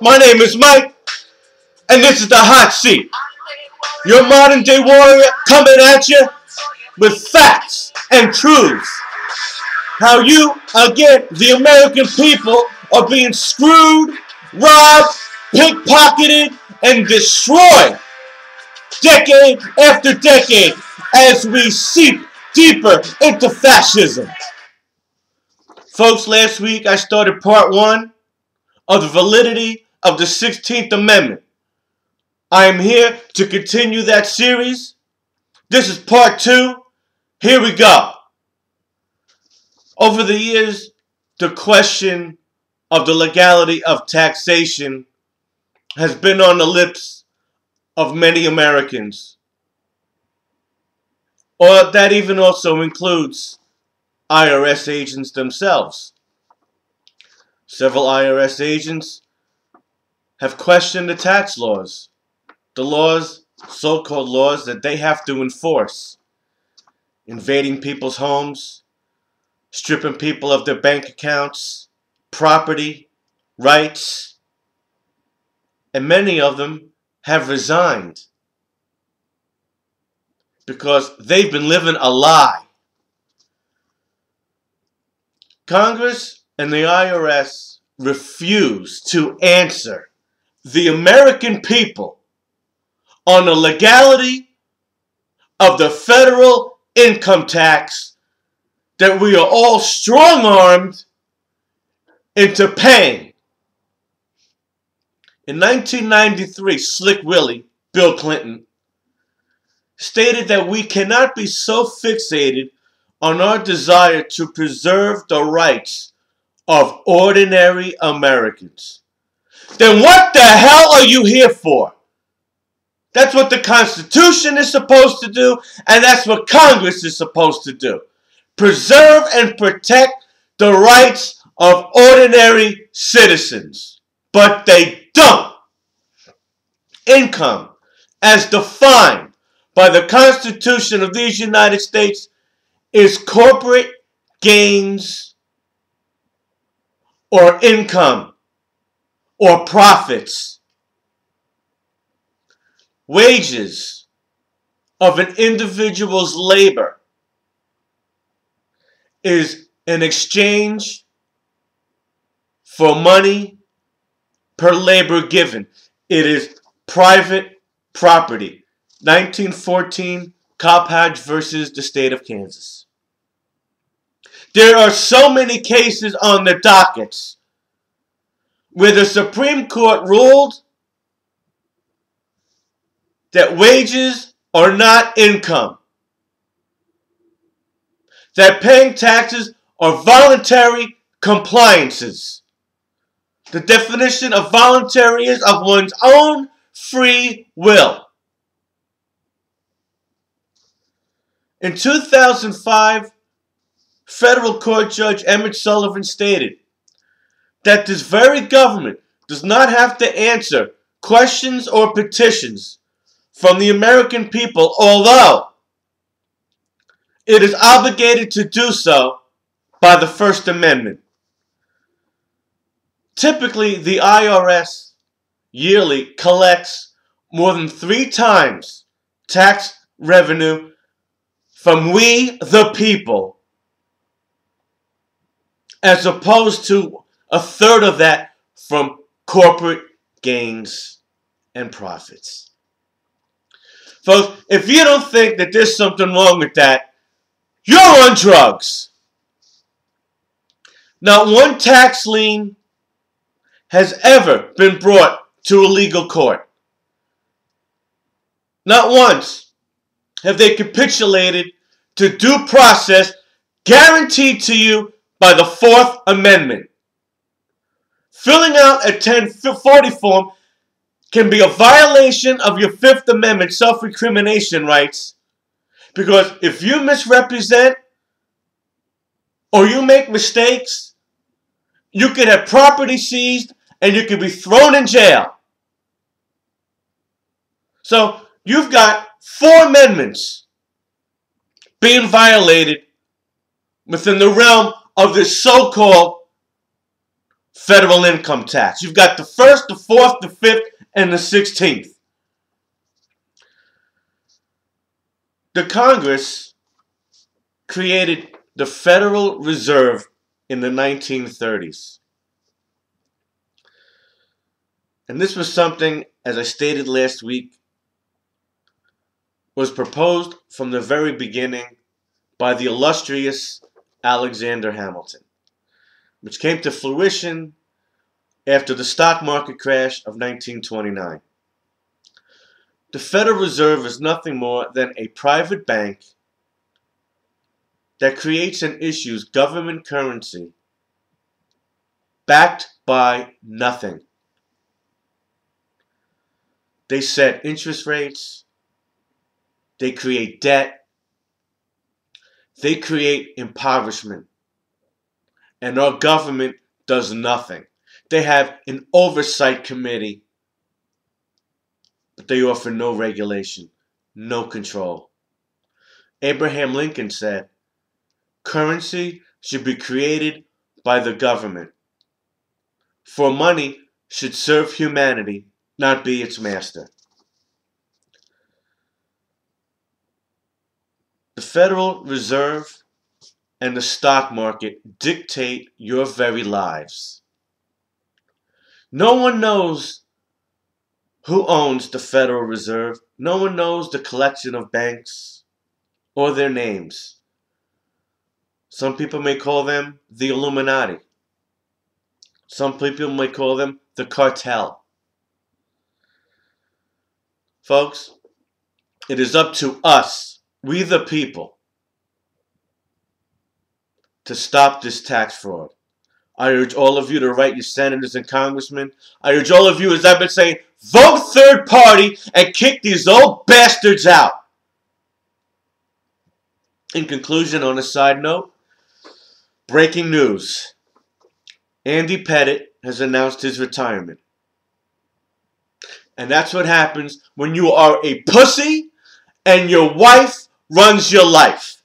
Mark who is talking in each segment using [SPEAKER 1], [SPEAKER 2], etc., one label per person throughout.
[SPEAKER 1] My name is Mike, and this is the Hot Seat. Your modern day warrior coming at you with facts and truths. How you, again, the American people, are being screwed, robbed, pickpocketed, and destroyed decade after decade as we seep deeper into fascism. Folks, last week I started part 1 of the validity of the 16th Amendment. I am here to continue that series. This is part 2. Here we go. Over the years, the question of the legality of taxation has been on the lips of many Americans. Or that even also includes IRS agents themselves. Several IRS agents have questioned the tax laws, the laws, so-called laws, that they have to enforce, invading people's homes, stripping people of their bank accounts, property, rights, and many of them have resigned because they've been living a lie. Congress and the IRS refuse to answer the American people on the legality of the federal income tax that we are all strong-armed into paying. In 1993, Slick Willie, Bill Clinton, stated that we cannot be so fixated on our desire to preserve the rights of ordinary Americans. Then what the hell are you here for? That's what the Constitution is supposed to do, and that's what Congress is supposed to do. Preserve and protect the rights of ordinary citizens. But they don't. Income, as defined by the Constitution of these United States, is corporate gains or income or profits. Wages of an individual's labor is an exchange for money per labor given. It is private property. 1914, Coppage versus the state of Kansas. There are so many cases on the dockets where the Supreme Court ruled that wages are not income, that paying taxes are voluntary compliances. The definition of voluntary is of one's own free will. In 2005, Federal Court Judge Emmett Sullivan stated that this very government does not have to answer questions or petitions from the American people, although it is obligated to do so by the First Amendment. Typically, the IRS yearly collects more than 3 times tax revenue from we, the people, as opposed to 1/3 of that from corporate gains and profits. Folks, if you don't think that there's something wrong with that, you're on drugs. Not one tax lien has ever been brought to a legal court. Not once have they capitulated to due process guaranteed to you by the 4th Amendment. Filling out a 1040 form can be a violation of your 5th Amendment self-recrimination rights, because if you misrepresent or you make mistakes, you could have property seized and you could be thrown in jail. So you've got 4 amendments being violated within the realm of this so-called federal income tax. You've got the 1st, the 4th, the 5th, and the 16th. The Congress created the Federal Reserve in the 1930s. And this was something, as I stated last week, was proposed from the very beginning by the illustrious Alexander Hamilton, which came to fruition after the stock market crash of 1929. The Federal Reserve is nothing more than a private bank that creates and issues government currency backed by nothing. They set interest rates, they create debt, they create impoverishment, and our government does nothing. They have an oversight committee, but they offer no regulation, no control. Abraham Lincoln said, currency should be created by the government, for money should serve humanity, not be its master. The Federal Reserve and the stock market dictate your very lives. No one knows who owns the Federal Reserve. No one knows the collection of banks or their names. Some people may call them the Illuminati. Some people may call them the cartel. Folks, it is up to us, we the people, to stop this tax fraud. I urge all of you to write your senators and congressmen. I urge all of you, as I've been saying, vote third party and kick these old bastards out. In conclusion, on a side note, breaking news. Andy Pettit has announced his retirement. And that's what happens when you are a pussy and your wife runs your life.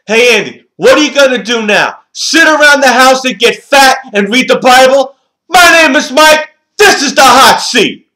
[SPEAKER 1] Hey Andy, what are you going to do now? Sit around the house and get fat and read the Bible? My name is Mike. This is the Hot Seat.